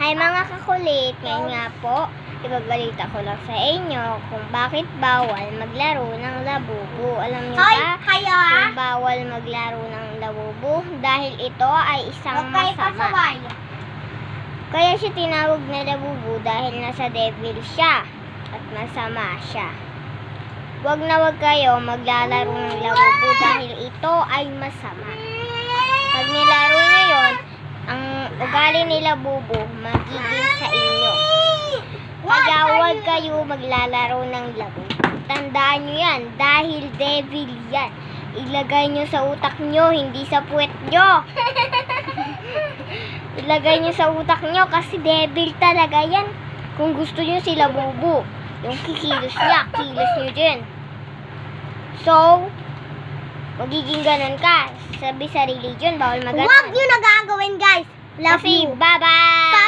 Hi mga kakulit, ngayon nga po, ibabalita ko lang sa inyo kung bakit bawal maglaro ng labubu. Alam niyo ba kung bawal maglaro ng labubu? Dahil ito ay isang masama. Kaya siya tinawag na labubu dahil nasa devil siya at masama siya. Huwag na huwag kayo maglalaro ng labubu dahil ito ay masama. Pag nilaro niyo yun, ang ugali nila bubo magiging sa inyo. Kaya huwag kayo maglalaro ng labubu. Tandaan nyo yan, dahil devil yan. Ilagay nyo sa utak nyo, hindi sa puwet nyo. Ilagay nyo sa utak nyo kasi devil talaga yan. Kung gusto nyo sila bubo, yung kikilos niya, kilos nyo din. So, magiging ganun ka. Sabi sa religion, bawal maganon. Huwag nyo nagagawin, guys. Love Kasi, you. bye-bye!